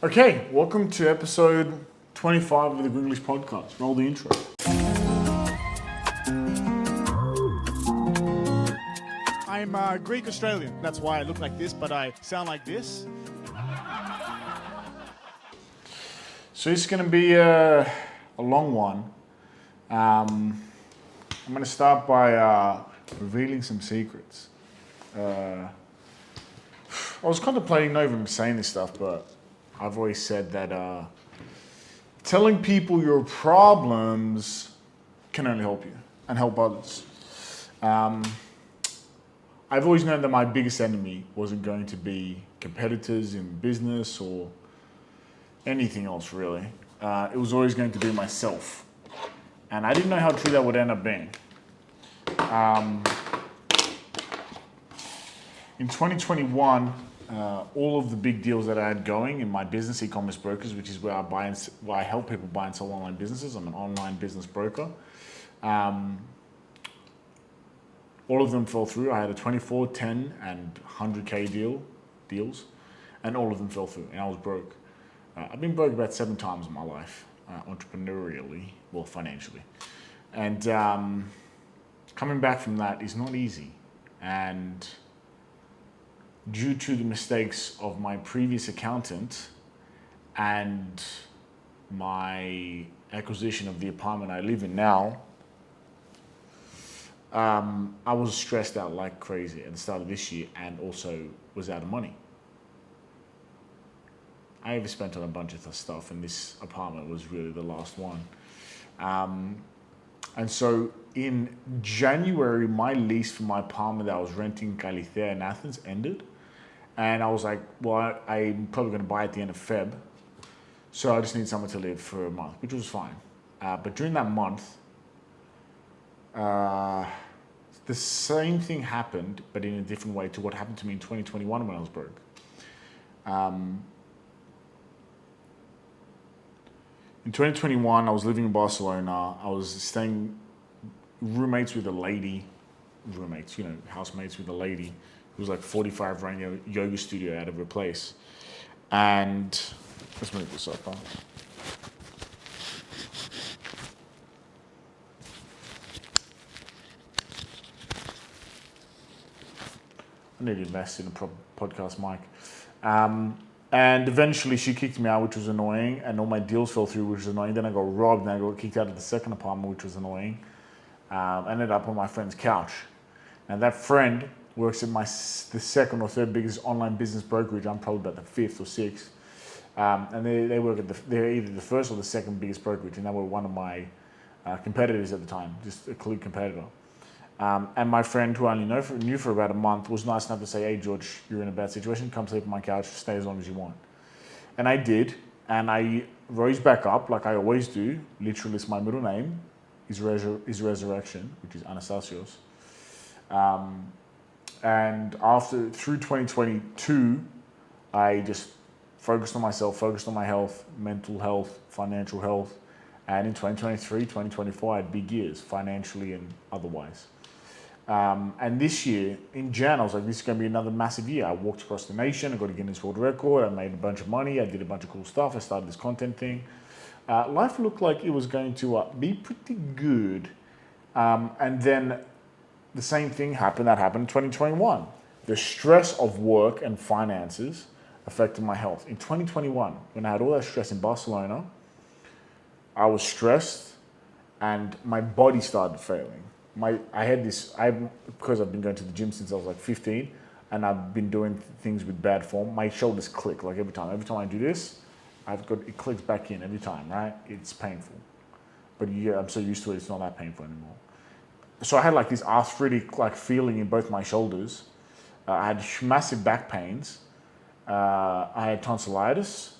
Okay, welcome to episode 25 of the Grenglish podcast. Roll the intro. I'm Greek Australian. That's why I look like this, but I sound like this. So it's going to be a long one. I'm going to start by revealing some secrets. I was contemplating not even saying this stuff, but I've always said that telling people your problems can only help you and help others. I've always known that my biggest enemy wasn't going to be competitors in business or anything else really. It was always going to be myself. And I didn't know how true that would end up being. In 2021, all of the big deals that I had going in my business, e-commerce brokers, which is where I help people buy and sell online businesses. I'm an online business broker. All of them fell through. I had a 24, 10, and 100K deals, and all of them fell through, and I was broke. I've been broke about 7 times in my life, entrepreneurially, well, financially. And coming back from that is not easy. And due to the mistakes of my previous accountant and my acquisition of the apartment I live in now, I was stressed out like crazy at the start of this year and also was out of money. I overspent on a bunch of stuff and this apartment was really the last one. And so in January, my lease for my apartment that I was renting in Kalithea in Athens ended. And I was like, well, I'm probably going to buy at the end of Feb. So I just need somewhere to live for a month, which was fine. But during that month, the same thing happened, but in a different way to what happened to me in 2021 when I was broke. In 2021, I was living in Barcelona. I was staying housemates with a lady who was like 45, running a yoga studio out of her place. And let's move this up, huh? I need to invest in a proper podcast mic. And eventually she kicked me out, which was annoying, and all my deals fell through, which was annoying. Then I got robbed, and I got kicked out of the second apartment, which was annoying. I ended up on my friend's couch. And that friend works at the second or third biggest online business brokerage. I'm probably about the 5th or 6th. And they work at they're either the first or the second biggest brokerage, and they were one of my competitors at the time, just a clear competitor. And my friend, who I only knew for about a month, was nice enough to say, hey, George, you're in a bad situation. Come sleep on my couch. Stay as long as you want. And I did. And I rose back up like I always do. Literally, it's my middle name. Is Resurrection, which is Anastasios. And through 2022, I just focused on myself, focused on my health, mental health, financial health. And in 2023, 2024, I had big years, financially and otherwise. And this year, in Jan, I was like, this is going to be another massive year. I walked across the nation, I got a Guinness World Record, I made a bunch of money, I did a bunch of cool stuff, I started this content thing. Life looked like it was going to be pretty good. And then the same thing happened in 2021. The stress of work and finances affected my health. In 2021, when I had all that stress in Barcelona, I was stressed and my body started failing. Because I've been going to the gym since I was like 15 and I've been doing things with bad form, my shoulders click like every time. Every time I do this, it clicks back in every time, right? It's painful. But yeah, I'm so used to it, it's not that painful anymore. So I had like this arthritic like feeling in both my shoulders. I had massive back pains. I had tonsillitis,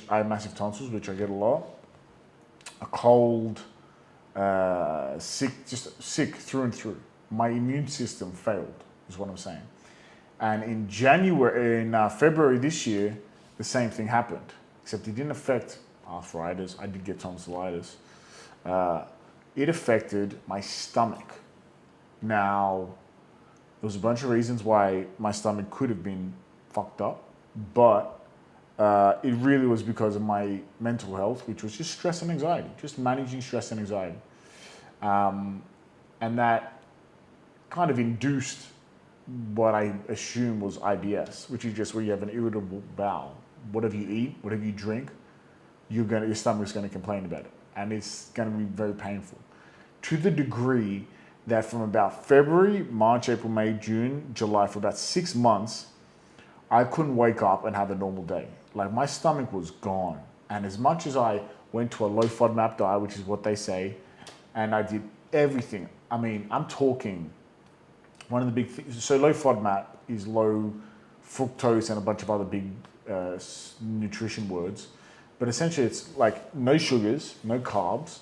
I have massive tonsils, which I get a lot. A cold, sick through and through. My immune system failed, is what I'm saying. And in February this year, the same thing happened, except it didn't affect arthritis. I did get tonsillitis. It affected my stomach. Now, there was a bunch of reasons why my stomach could have been fucked up, but it really was because of my mental health, which was just stress and anxiety, just managing stress and anxiety. And that kind of induced what I assume was IBS, which is just where you have an irritable bowel. Whatever you eat, whatever you drink, your stomach's going to complain about it. And it's going to be very painful. To the degree that from about February, March, April, May, June, July, for about 6 months, I couldn't wake up and have a normal day. Like my stomach was gone. And as much as I went to a low FODMAP diet, which is what they say, and I did everything. I mean, I'm talking one of the big things. So low FODMAP is low fructose and a bunch of other big nutrition words. But essentially it's like no sugars, no carbs,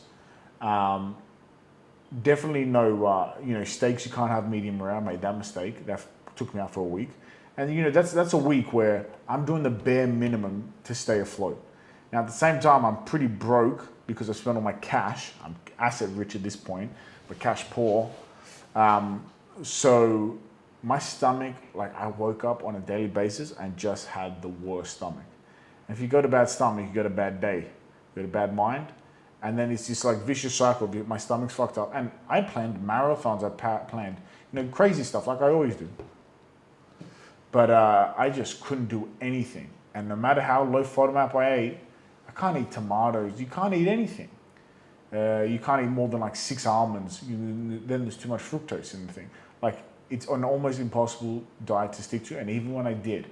definitely no, steaks. You can't have medium rare. I made that mistake. That took me out for a week. And that's a week where I'm doing the bare minimum to stay afloat. Now at the same time, I'm pretty broke because I spent all my cash. I'm asset rich at this point, but cash poor. So my stomach, like I woke up on a daily basis and just had the worst stomach. And if you got a bad stomach, you got a bad day, you got a bad mind. And then it's just like vicious cycle. My stomach's fucked up. And I planned marathons. I planned, crazy stuff like I always do. But I just couldn't do anything. And no matter how low FODMAP I ate, I can't eat tomatoes. You can't eat anything. You can't eat more than like 6 almonds. Then there's too much fructose in the thing. Like it's an almost impossible diet to stick to. And even when I did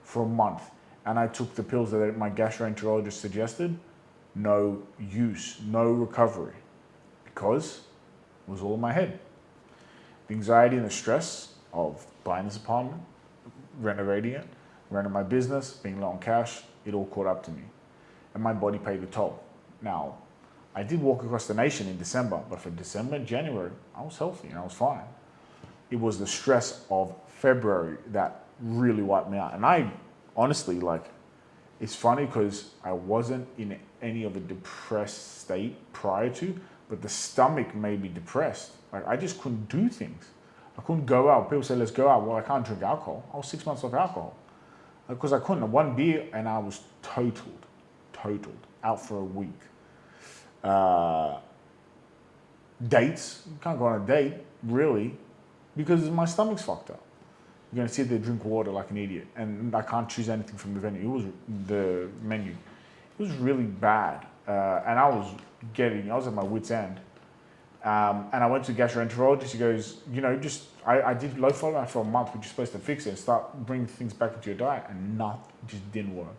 for a month and I took the pills that my gastroenterologist suggested, no use, no recovery, because it was all in my head. The anxiety and the stress of buying this apartment, renovating it, running my business, being low on cash, it all caught up to me. And my body paid the toll. Now, I did walk across the nation in December, but for December and January, I was healthy and I was fine. It was the stress of February that really wiped me out. And I honestly, it's funny because I wasn't in any of a depressed state prior to, but the stomach made me depressed. Like I just couldn't do things. I couldn't go out. People say, let's go out. Well, I can't drink alcohol. I was 6 months off alcohol because I couldn't. One beer and I was totaled, out for a week. Dates, you can't go on a date, really, because my stomach's fucked up. You're going to sit there, drink water like an idiot, and I can't choose anything from the menu. It was really bad, and I was at my wit's end. And I went to a gastroenterologist. He goes, I did low FODMAP for a month, which you're supposed to fix it and start bringing things back into your diet, and nothing, just didn't work.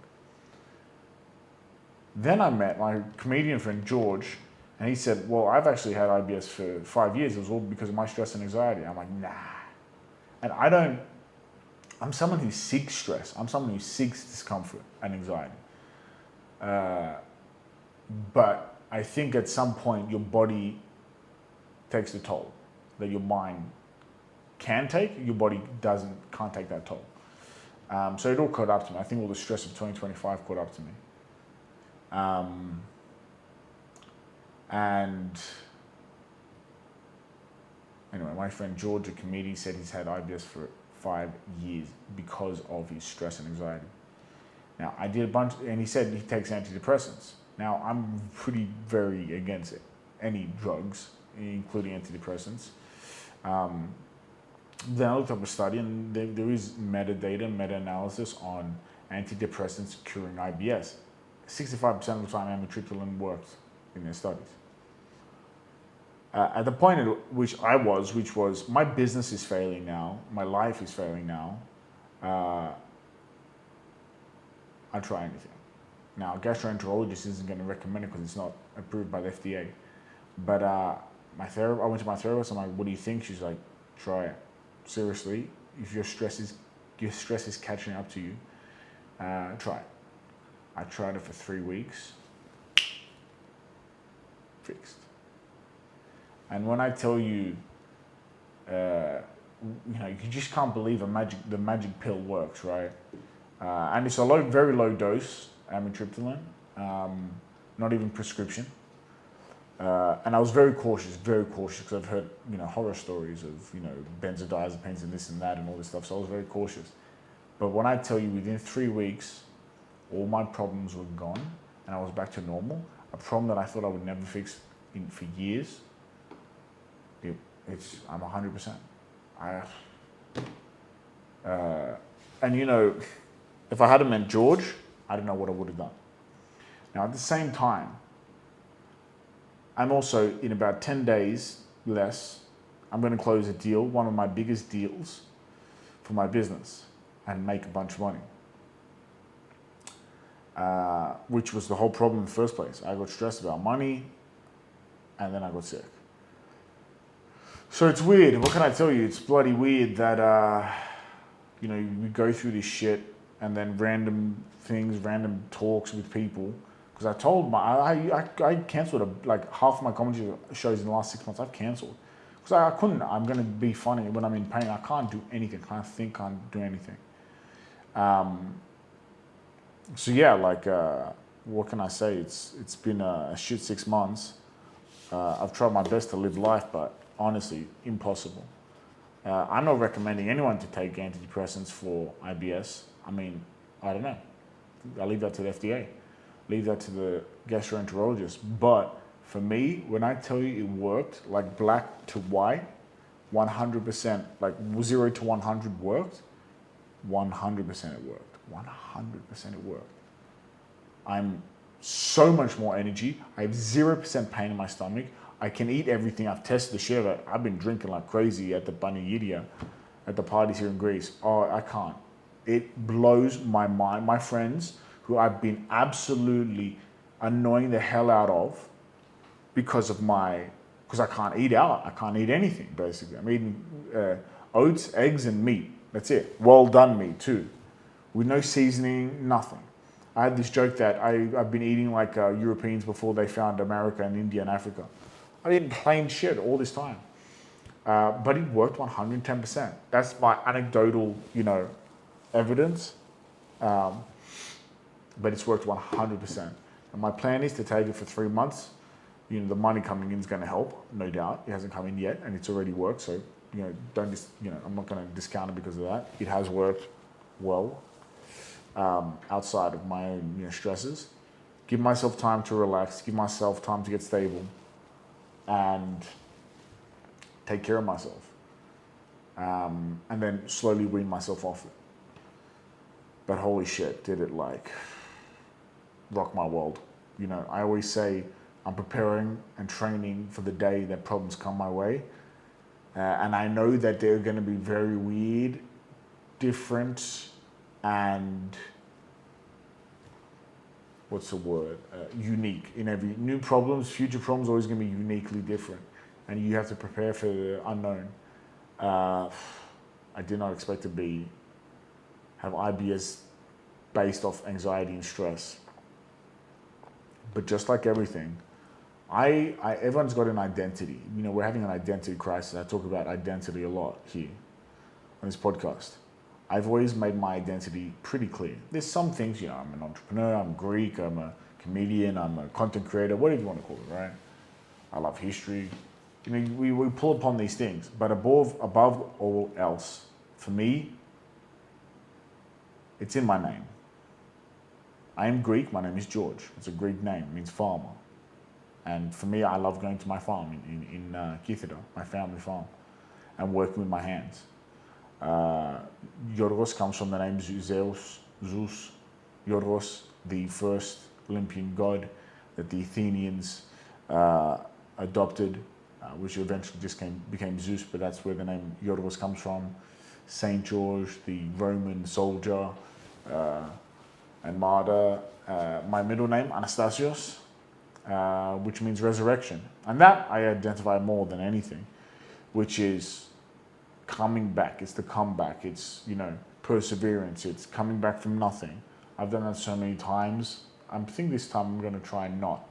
Then I met my comedian friend George, and he said, well, I've actually had IBS for 5 years. It was all because of my stress and anxiety. I'm like, nah. And I'm someone who seeks stress. I'm someone who seeks discomfort and anxiety. But I think at some point your body takes the toll that your mind can take. Your body can't take that toll. So it all caught up to me. I think all the stress of 2025 caught up to me. And anyway, my friend George, a comedian, said he's had IBS for 5 years because of his stress and anxiety. Now, I did a bunch, and he said he takes antidepressants. Now, I'm very against it. Any drugs, including antidepressants. Then I looked up a study, and there is meta-analysis on antidepressants curing IBS. 65% of the time, amitriptyline worked in their studies. At the point at which I was, which was my business is failing now, my life is failing now, I'll try anything. Now, a gastroenterologist isn't going to recommend it because it's not approved by the FDA. But I went to my therapist. I'm like, what do you think? She's like, try it. Seriously, if your stress is catching up to you, try it. I tried it for 3 weeks, fixed. And when I tell you, you just can't believe the magic pill works, right? And it's a very low dose amitriptyline, not even prescription. And I was very cautious because I've heard, horror stories of, benzodiazepines and this and that and all this stuff. So I was very cautious. But when I tell you within 3 weeks, all my problems were gone and I was back to normal, a problem that I thought I would never fix for years, I'm 100%. And you know, if I hadn't met George, I don't know what I would have done. Now, at the same time, I'm also, in about 10 days less, I'm going to close a deal, one of my biggest deals for my business, and make a bunch of money. Which was the whole problem in the first place. I got stressed about money, and then I got sick. So it's weird. What can I tell you? It's bloody weird that, you know, we go through this shit, and then random things, random talks with people. Because I told I cancelled like half my comedy shows in the last 6 months. I've cancelled because I couldn't. I'm going to be funny when I'm in pain. I can't do anything. Can't think. Can't do anything. So yeah, like what can I say? It's been a shit 6 months. I've tried my best to live life, but honestly, impossible. I'm not recommending anyone to take antidepressants for IBS. I mean, I don't know. I leave that to the FDA. Leave that to the gastroenterologist. But for me, when I tell you it worked, like black to white, 100%, like 0 to 100 worked, 100% it worked. 100% it worked. I'm so much more energy. I have 0% pain in my stomach. I can eat everything. I've tested the shit of it. I've been drinking like crazy at the Baniyidya, at the parties here in Greece. Oh, I can't. It blows my mind. My friends, who I've been absolutely annoying the hell out of because I can't eat out. I can't eat anything, basically. I'm eating oats, eggs, and meat. That's it. Well done meat, too. With no seasoning, nothing. I had this joke that I've been eating like Europeans before they found America and India and Africa. I've eaten plain shit all this time. But it worked 110%. That's my anecdotal, you know, evidence. But it's worked 100%. And my plan is to take it for 3 months. You know, the money coming in is going to help, no doubt. It hasn't come in yet, and it's already worked. So, you know, I'm not going to discount it because of that. It has worked well outside of my own, you know, stresses. Give myself time to relax. Give myself time to get stable, and take care of myself. And then slowly wean myself off it. But holy shit, did it like rock my world. You know, I always say I'm preparing and training for the day that problems come my way. And I know that they're going to be very weird, different, and what's the word? Unique. In every new problems, future problems, always going to be uniquely different. And you have to prepare for the unknown. I did not expect to have IBS based off anxiety and stress. But just like everything, everyone's got an identity. You know, we're having an identity crisis. I talk about identity a lot here on this podcast. I've always made my identity pretty clear. There's some things, you know, I'm an entrepreneur, I'm Greek, I'm a comedian, I'm a content creator, whatever you want to call it, right? I love history. You know, we pull upon these things, but above all else, for me, it's in my name. I am Greek, my name is George. It's a Greek name, it means farmer. And for me, I love going to my farm in Kythera, my family farm, and working with my hands. Yorgos comes from the name Zeus. Yorgos, the first Olympian god that the Athenians adopted, which eventually just became Zeus, but that's where the name Yorgos comes from. Saint George, the Roman soldier and martyr. My middle name, Anastasios, which means resurrection. And that I identify more than anything, which is coming back. It's the comeback. It's, you know, perseverance. It's coming back from nothing. I've done that so many times. I think this time I'm going to try and not.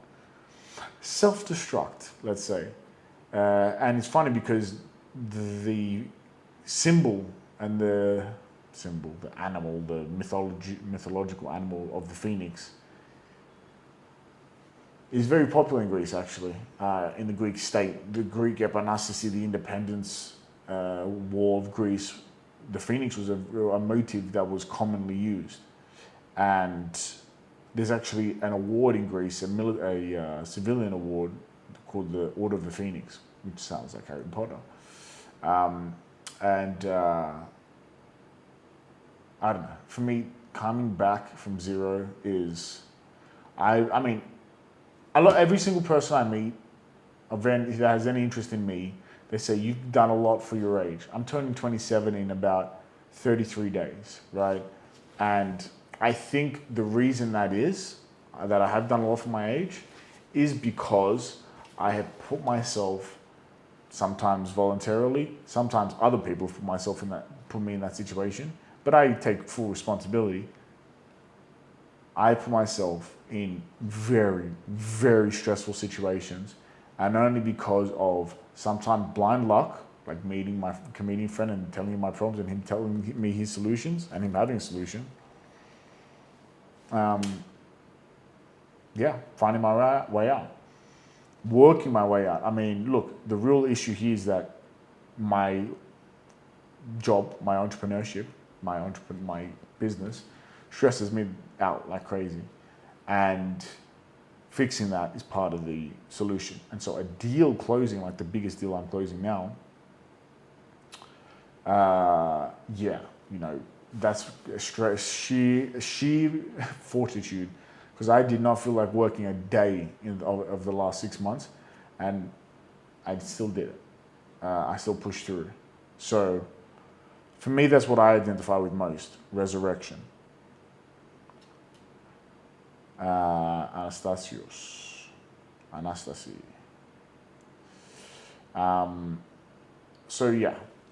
Self-destruct, let's say. And it's funny because the symbol and the animal, the mythological animal of the phoenix is very popular in Greece, actually. In the Greek state, the Greek Epανάσταση, the independence war of Greece, the phoenix was a motive that was commonly used. And there's actually an award in Greece, a civilian award called the Order of the Phoenix, which sounds like Harry Potter. I don't know. For me, coming back from zero is, I mean, every single person I meet, that has any interest in me, they say, you've done a lot for your age. I'm turning 27 in about 33 days, right? And I think the reason that I have done a lot for my age, is because I have put myself, sometimes voluntarily, sometimes other people have put me in that situation, but I take full responsibility. I put myself in very, very stressful situations, and only because of sometimes blind luck, like meeting my comedian friend and telling him my problems and him telling me his solutions and him having a solution. Finding my way out, working my way out. I mean, look, the real issue here is that my job, my entrepreneurship, my business stresses me out like crazy, and fixing that is part of the solution. And so a deal closing, like the biggest deal I'm closing now, that's sheer fortitude, because I did not feel like working a day of the last 6 months, and I still did it. I still pushed through. So for me, that's what I identify with most: resurrection. Anastasi.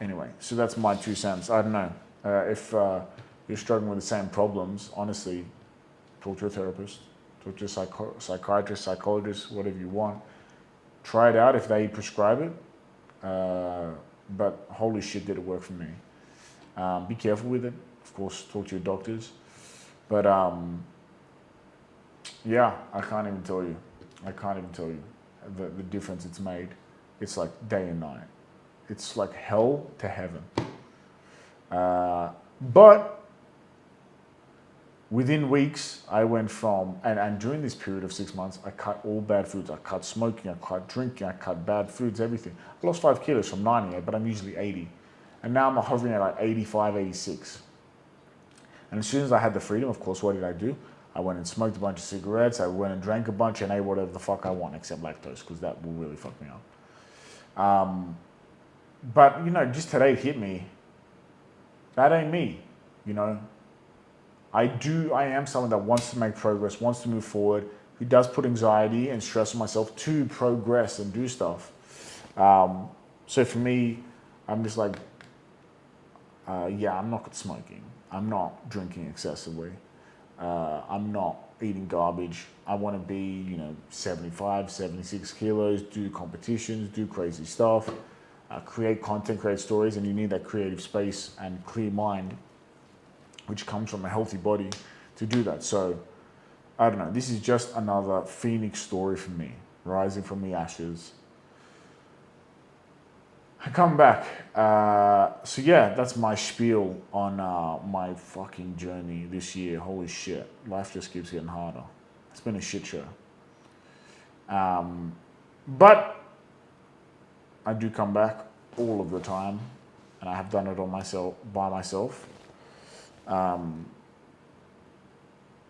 Anyway, so that's my 2 cents. I don't know. If you're struggling with the same problems, honestly, talk to a therapist, talk to a psychiatrist, psychologist, whatever you want. Try it out if they prescribe it. But holy shit, did it work for me. Be careful with it. Of course, talk to your doctors. But I can't even tell you. The difference it's made. It's like day and night. It's like hell to heaven. But within weeks, I went from, and during this period of 6 months, I cut all bad foods. I cut smoking, I cut drinking, I cut bad foods, everything. I lost 5 kilos from 98, but I'm usually 80. And now I'm hovering at like 85, 86. And as soon as I had the freedom, of course, what did I do? I went and smoked a bunch of cigarettes. I went and drank a bunch and ate whatever the fuck I want, except lactose, because that will really fuck me up. But, just today it hit me. That ain't me, I am someone that wants to make progress, wants to move forward, who does put anxiety and stress on myself to progress and do stuff. So for me, I'm just like, I'm not smoking. I'm not drinking excessively. I'm not eating garbage. I want to be, 75, 76 kilos, do competitions, do crazy stuff, create content, create stories, and you need that creative space and clear mind, which comes from a healthy body, to do that. So, I don't know, this is just another Phoenix story for me, rising from the ashes. I come back. That's my spiel on my fucking journey this year. Holy shit, life just keeps getting harder. It's been a shit show. But I do come back all of the time, and I have done it by myself.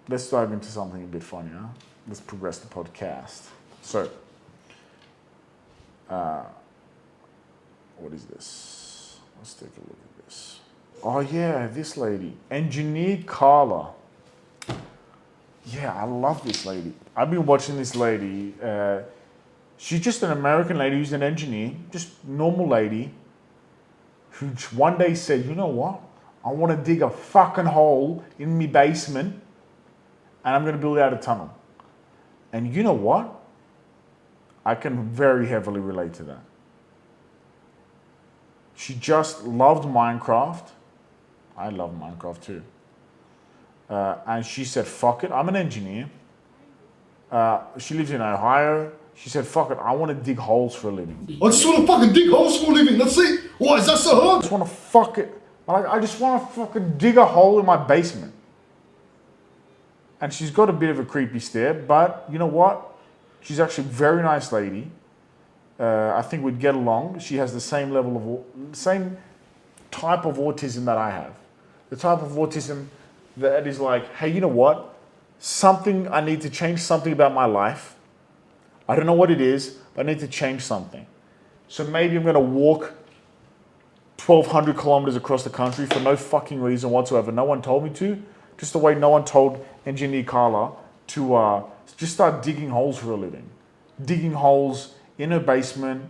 Let's dive into something a bit funnier. Let's progress the podcast. So, what is this? Let's take a look at this. Oh yeah, this lady, Engineer Carla. Yeah, I love this lady. I've been watching this lady. She's just an American lady who's an engineer, just normal lady, who one day said, you know what? I want to dig a fucking hole in my basement, and I'm going to build out a tunnel. And you know what? I can very heavily relate to that. She just loved Minecraft. I love Minecraft too. And she said, fuck it, I'm an engineer. She lives in Ohio. She said, fuck it, I want to dig holes for a living. I just want to fucking dig holes for a living, that's it. Why is that so hard? I just want to I just want to fucking dig a hole in my basement. and she's got a bit of a creepy stare, but you know what? She's actually a very nice lady. I think we'd get along. She has the same type of autism that I have. The type of autism that is like, hey, you know what? I need to change something about my life. I don't know what it is, but I need to change something. So maybe I'm going to walk 1,200 kilometers across the country for no fucking reason whatsoever. No one told me to. Just the way no one told Engineer Carla to just start digging holes for a living. Digging holes in her basement,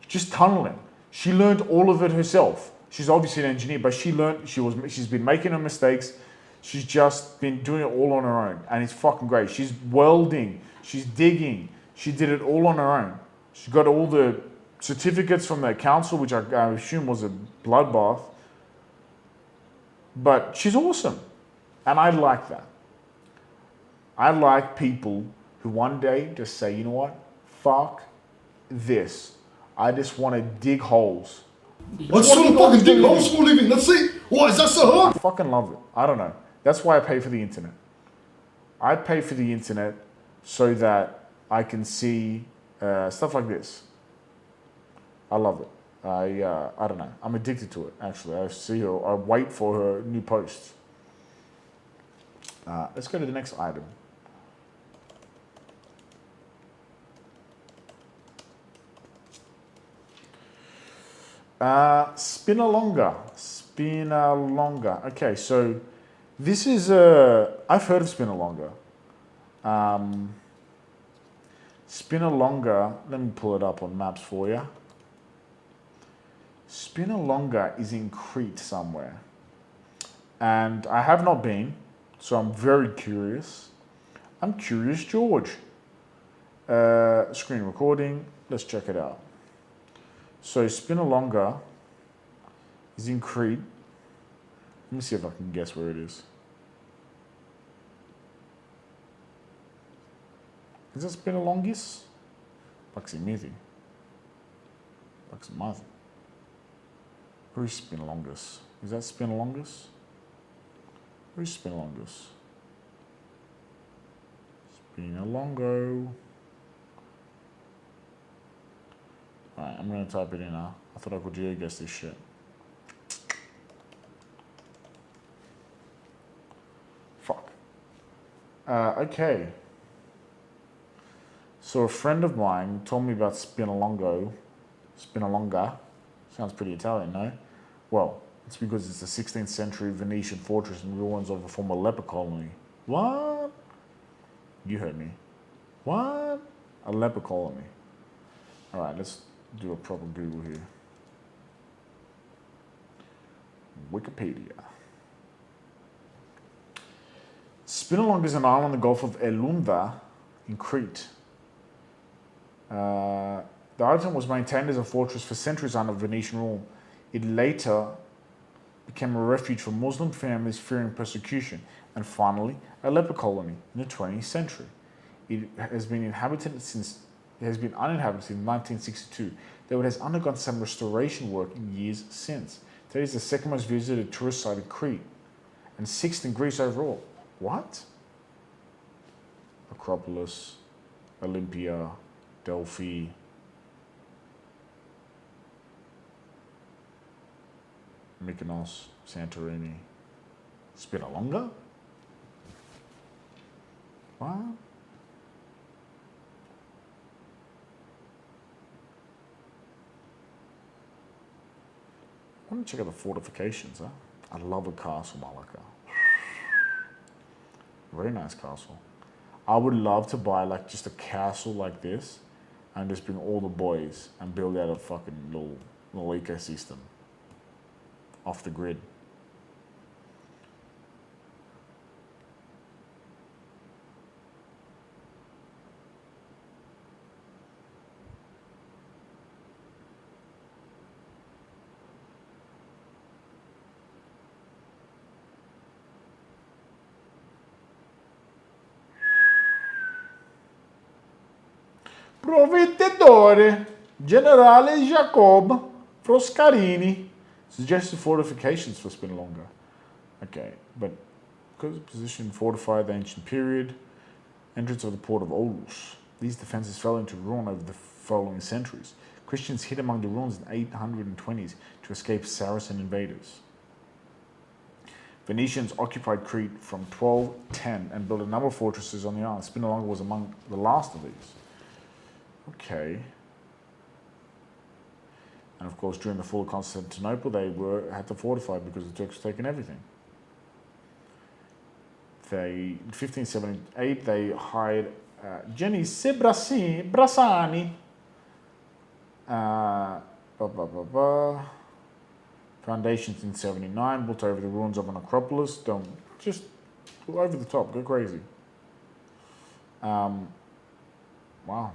just tunneling. She learned all of it herself. She's obviously an engineer, but she's been making her mistakes. She's just been doing it all on her own, and it's fucking great. She's welding, she's digging. She did it all on her own. She got all the certificates from the council, which I assume was a bloodbath. But she's awesome, and I like that. I like people who one day just say, you know what, fuck this. I just want to dig holes. I just want to fucking dig holes for a living. That's it. Why is that so hard? I fucking love it. I don't know. That's why I pay for the internet. I pay for the internet so that I can see stuff like this. I love it. I don't know. I'm addicted to it, actually. I see her. I wait for her new posts. Let's go to the next item. Spinalonga. Okay, so this is I've heard of Spinalonga. Spinalonga, let me pull it up on maps for you. Spinalonga is in Crete somewhere. And I have not been, so I'm very curious. I'm curious, George. Screen recording, let's check it out. So Spinalonga is in Crete. Let me see if I can guess where it is. Is that Spinalongis? Paximiti. Paximathi. Where is Spinalongus? Is that Spinalongus? Where is Spinalongus? Spinalongo. Alright, I'm going to type it in now. I thought I could guess this shit. Fuck. Okay. So a friend of mine told me about Spinalonga. Sounds pretty Italian, no? Well, it's because it's a 16th century Venetian fortress and ruins of a former leper colony. What? You heard me. What? A leper colony. Alright, let's do a proper Google here. Wikipedia. Spinalonga is an island on the Gulf of Elunda in Crete. The island was maintained as a fortress for centuries under Venetian rule. It later became a refuge for Muslim families fearing persecution, and finally a leper colony in the 20th century. It has been uninhabited since 1962, though it has undergone some restoration work in years since. Today is the second most visited tourist site in Crete, and sixth in Greece overall. What? Acropolis, Olympia, Delphi. Mykonos, Santorini, Spinalonga? What? I want to check out the fortifications, huh? I love a castle, Malaka. Very nice castle. I would love to buy like just a castle like this and just bring all the boys and build out a fucking little ecosystem off the grid. Proveditore Generale Jacob Froscarini suggested fortifications for Spinalonga. Okay, but Position fortified the ancient period. Entrance of the port of Moulos. These defences fell into ruin over the following centuries. Christians hid among the ruins in 820s to escape Saracen invaders. Venetians occupied Crete from 1210 and built a number of fortresses on the island. Spinalonga was among the last of these. Okay. And of course, during the fall of Constantinople, they had to fortify because the Turks were taking everything. In 1578, they hired Jenny Brasani. Foundations in 79, built over the ruins of an Acropolis. Don't just go over the top, go crazy. Wow.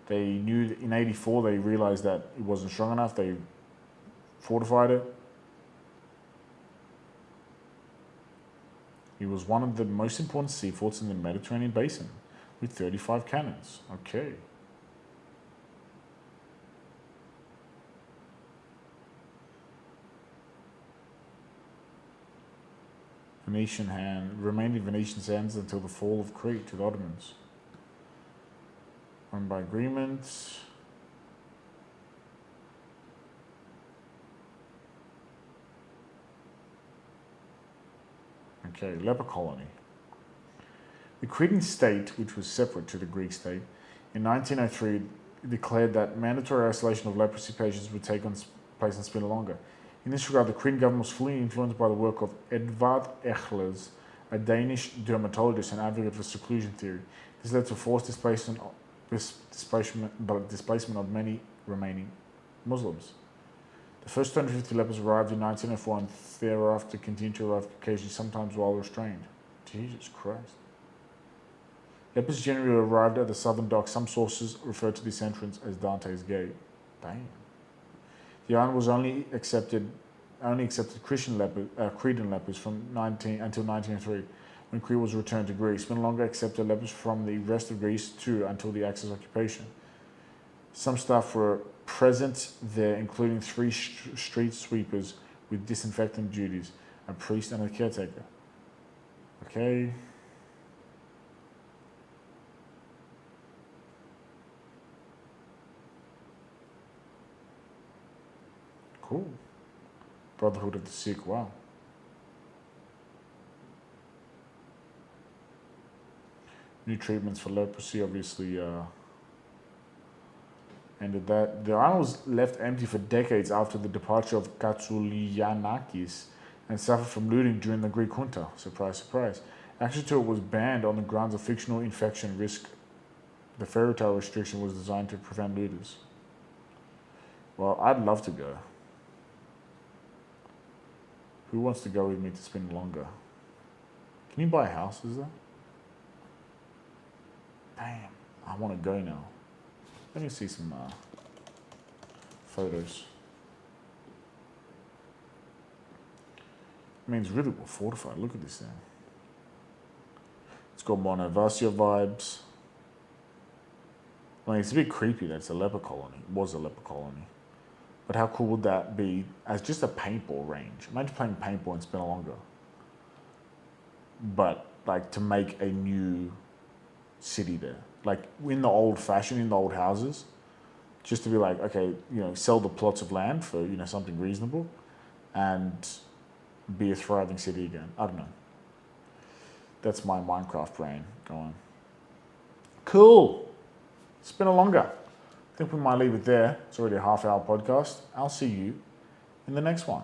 They knew that in 84 they realized that it wasn't strong enough. They fortified it. It was one of the most important seaforts in the Mediterranean basin with 35 cannons. Okay. Remained in Venetian hands until the fall of Crete to the Ottomans. Owned by agreement. Okay, leper colony. The Cretan state, which was separate to the Greek state, in 1903 declared that mandatory isolation of leprosy patients would take place in Spinalonga. In this regard, the Cretan government was fully influenced by the work of Edvard Echlers, a Danish dermatologist and advocate for seclusion theory. This led to forced displacement of many remaining Muslims. The first 250 lepers arrived in 1904 and thereafter continued to arrive occasionally, sometimes while restrained. Jesus Christ. Lepers generally arrived at the southern dock. Some sources refer to this entrance as Dante's Gate. Damn. The island was only accepted Cretan lepers from until 1903, when Crete was returned to Greece. Spinalonga accepted lepers from the rest of Greece too until the Axis occupation. Some staff were present there, including 3 street sweepers with disinfectant duties, a priest and a caretaker. Okay. Cool. Brotherhood of the Sick, wow. New treatments for leprosy obviously ended that. The island was left empty for decades after the departure of Katsoulianakis and suffered from looting during the Greek junta. Surprise, surprise. Access to it was banned on the grounds of fictional infection risk. The fairy tale restriction was designed to prevent looters. Well, I'd love to go. Who wants to go with me to Spinalonga? Can you buy houses there? Damn, I want to go now. Let me see some photos. I mean, it's really well fortified. Look at this thing. It's got Monovasia vibes. I mean, it's a bit creepy that it's a leper colony. It was a leper colony. But how cool would that be as just a paintball range? Imagine playing paintball in Spinalonga. But, like, to make a new city there. Like, in the old fashion, in the old houses. Just to be like, okay, you know, sell the plots of land for, you know, something reasonable. And be a thriving city again. I don't know. That's my Minecraft brain going. Cool. Spinalonga. I think we might leave it there. It's already a half-hour podcast. I'll see you in the next one.